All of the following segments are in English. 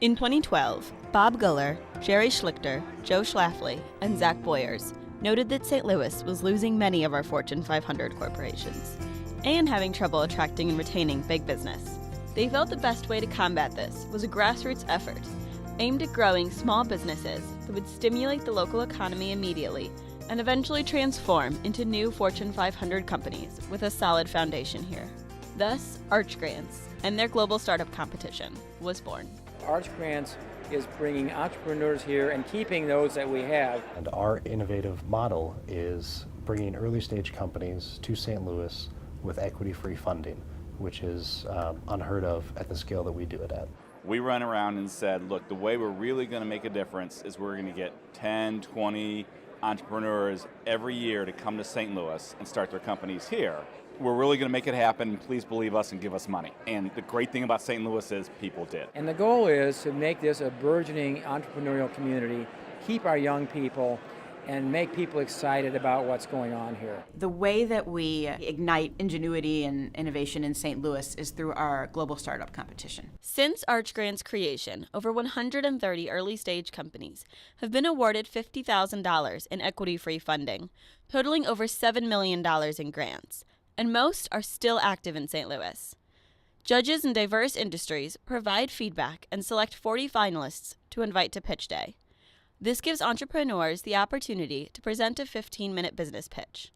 In 2012, Bob Guller, Jerry Schlichter, Joe Schlafly, and Zach Boyers noted that St. Louis was losing many of our Fortune 500 corporations and having trouble attracting and retaining big business. They felt the best way to combat this was a grassroots effort aimed at growing small businesses that would stimulate the local economy immediately and eventually transform into new Fortune 500 companies with a solid foundation here. Thus, Arch Grants and their global startup competition was born. Arch Grants is bringing entrepreneurs here and keeping those that we have. And our innovative model is bringing early stage companies to St. Louis with equity-free funding, which is unheard of at the scale that we do it at. We run around and said, look, the way we're really going to make a difference is we're going to get 10, 20 entrepreneurs every year to come to St. Louis and start their companies here. We're really going to make it happen. Please believe us and give us money. And the great thing about St. Louis is people did. And the goal is to make this a burgeoning entrepreneurial community, keep our young people, and make people excited about what's going on here. The way that we ignite ingenuity and innovation in St. Louis is through our global startup competition. Since Arch Grant's creation, over 130 early-stage companies have been awarded $50,000 in equity-free funding, totaling over $7 million in grants, and most are still active in St. Louis. Judges in diverse industries provide feedback and select 40 finalists to invite to pitch day. This gives entrepreneurs the opportunity to present a 15-minute business pitch.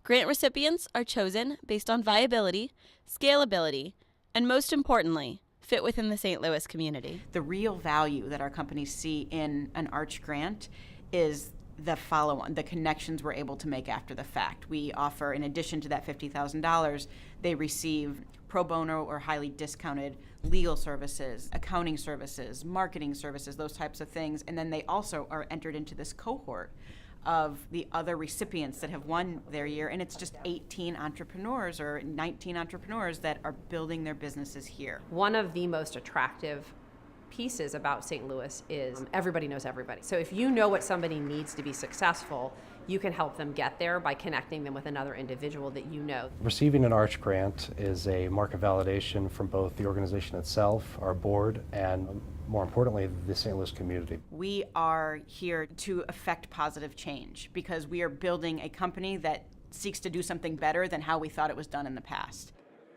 Grant recipients are chosen based on viability, scalability, and most importantly, fit within the St. Louis community. The real value that our companies see in an Arch Grant is the follow-on, the connections we're able to make after the fact. We offer, in addition to that $50,000, they receive pro bono or highly discounted legal services, accounting services, marketing services, those types of things. And then they also are entered into this cohort of the other recipients that have won their year. And it's just 18 entrepreneurs or 19 entrepreneurs that are building their businesses here. One of the most attractive pieces about St. Louis is everybody knows everybody. So if you know what somebody needs to be successful, you can help them get there by connecting them with another individual that you know. Receiving an Arch Grant is a mark of validation from both the organization itself, our board, and more importantly, the St. Louis community. We are here to affect positive change because we are building a company that seeks to do something better than how we thought it was done in the past.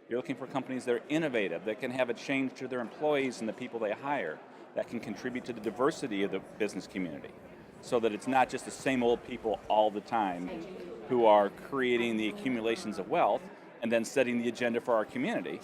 You're looking for companies that are innovative, that can have a change to their employees and the people they hire, that can contribute to the diversity of the business community, so that it's not just the same old people all the time who are creating the accumulations of wealth and then setting the agenda for our community.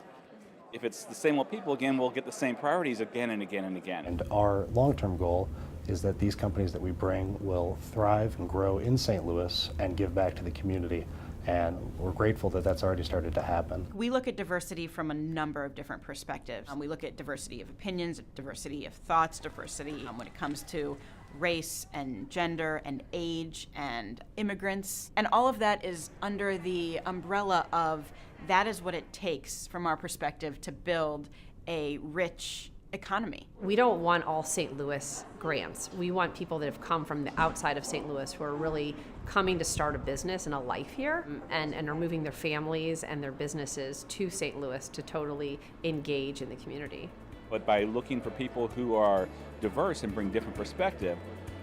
If it's the same old people again, we'll get the same priorities again and again and again. And our long-term goal is that these companies that we bring will thrive and grow in St. Louis and give back to the community. And we're grateful that that's already started to happen. We look at diversity from a number of different perspectives. We look at diversity of opinions, diversity of thoughts, diversity when it comes to race and gender and age and immigrants. And all of that is under the umbrella of that is what it takes from our perspective to build a rich economy. We don't want all St. Louis grants. We want people that have come from the outside of St. Louis who are really coming to start a business and a life here and are moving their families and their businesses to St. Louis to totally engage in the community. But by looking for people who are diverse and bring different perspective,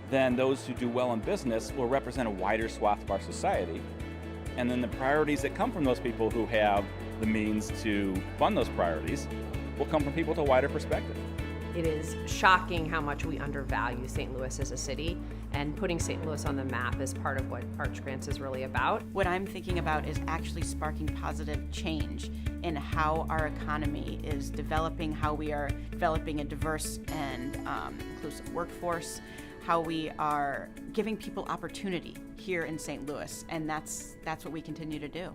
then those who do well in business will represent a wider swath of our society. And then the priorities that come from those people who have the means to fund those priorities will come from people with a wider perspective. It is shocking how much we undervalue St. Louis as a city, and putting St. Louis on the map is part of what Arch Grants is really about. What I'm thinking about is actually sparking positive change in how our economy is developing, how we are developing a diverse and inclusive workforce, how we are giving people opportunity here in St. Louis, and that's what we continue to do.